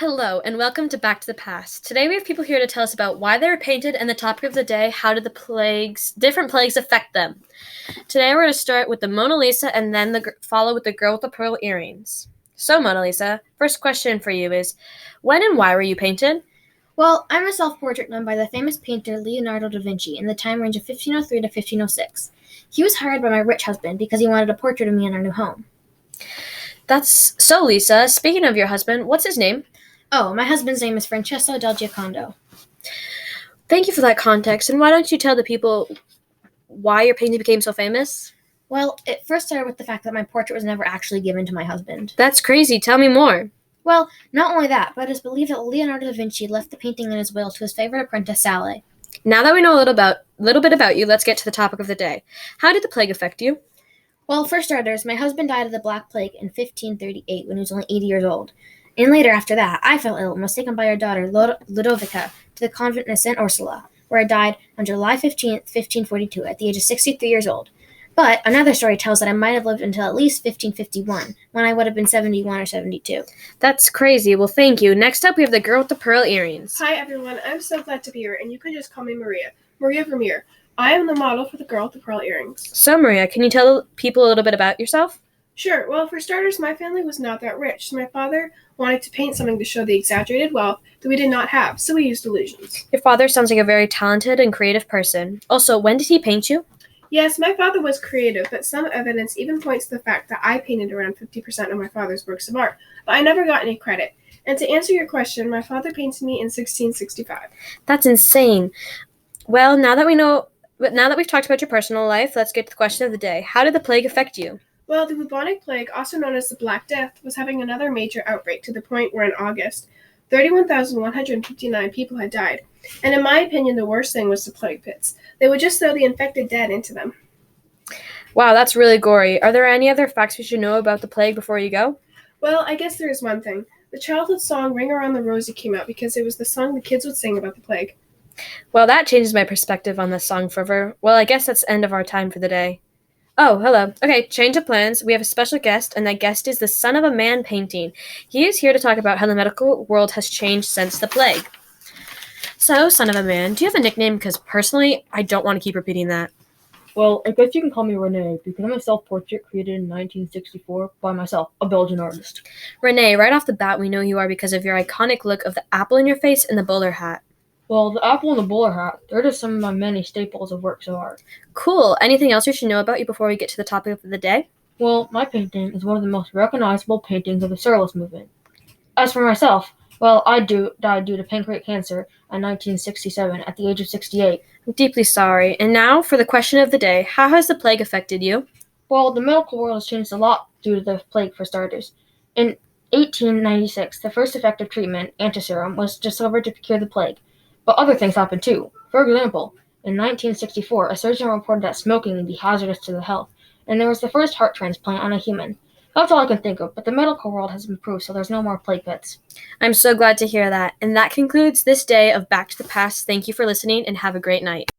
Hello, and welcome to Back to the Past. Today we have people here to tell us about why they were painted and the topic of the day, how did different plagues affect them. Today we're going to start with the Mona Lisa and then follow with the girl with the pearl earrings. So, Mona Lisa, first question for you is, when and why were you painted? Well, I'm a self-portrait done by the famous painter Leonardo da Vinci in the time range of 1503 to 1506. He was hired by my rich husband because he wanted a portrait of me in our new home. That's so, Lisa. Speaking of your husband, what's his name? Oh, my husband's name is Francesco del Giocondo. Thank you for that context, and why don't you tell the people why your painting became so famous? Well, it first started with the fact that my portrait was never actually given to my husband. That's crazy. Tell me more. Well, not only that, but it's believed that Leonardo da Vinci left the painting in his will to his favorite apprentice, Sally. Now that we know a little bit about you, let's get to the topic of the day. How did the plague affect you? Well, for starters, my husband died of the Black Plague in 1538 when he was only 80 years old. And later after that, I fell ill and was taken by our daughter, Ludovica, to the convent of St. Ursula, where I died on July 15th, 1542, at the age of 63 years old. But another story tells that I might have lived until at least 1551, when I would have been 71 or 72. That's crazy. Well, thank you. Next up, we have the girl with the pearl earrings. Hi, everyone. I'm so glad to be here, and you can just call me Maria. Maria Vermeer. I am the model for the girl with the pearl earrings. So, Maria, can you tell people a little bit about yourself? Sure. Well, for starters, my family was not that rich, so my father wanted to paint something to show the exaggerated wealth that we did not have, so we used illusions. Your father sounds like a very talented and creative person. Also, when did he paint you? Yes, my father was creative, but some evidence even points to the fact that I painted around 50% of my father's works of art, but I never got any credit. And to answer your question, my father painted me in 1665. That's insane. Well, now that we've talked about your personal life, let's get to the question of the day. How did the plague affect you? Well, the bubonic plague, also known as the Black Death, was having another major outbreak to the point where in August, 31,159 people had died. And in my opinion, the worst thing was the plague pits. They would just throw the infected dead into them. Wow, that's really gory. Are there any other facts we should know about the plague before you go? Well, I guess there is one thing. The childhood song Ring Around the Rosie came out because it was the song the kids would sing about the plague. Well, that changes my perspective on this song forever. Well, I guess that's the end of our time for the day. Oh, hello. Okay, change of plans. We have a special guest, and that guest is the Son of a Man painting. He is here to talk about how the medical world has changed since the plague. So, Son of a Man, do you have a nickname? Because personally, I don't want to keep repeating that. Well, I guess you can call me Renee, because I'm a self-portrait created in 1964 by myself, a Belgian artist. Renee, right off the bat, we know who you are because of your iconic look of the apple in your face and the bowler hat. Well, the apple and the bowler hat, they're just some of my many staples of works of art. Cool. Anything else we should know about you before we get to the topic of the day? Well, my painting is one of the most recognizable paintings of the Surrealist movement. As for myself, well, I died due to pancreatic cancer in 1967 at the age of 68. I'm deeply sorry. And now, for the question of the day, how has the plague affected you? Well, the medical world has changed a lot due to the plague, for starters. In 1896, the first effective treatment, antiserum, was discovered to cure the plague. But other things happened too. For example, in 1964, a surgeon reported that smoking would be hazardous to the health, and there was the first heart transplant on a human. That's all I can think of, but the medical world has improved, so there's no more plague pits. I'm so glad to hear that. And that concludes this day of Back to the Past. Thank you for listening, and have a great night.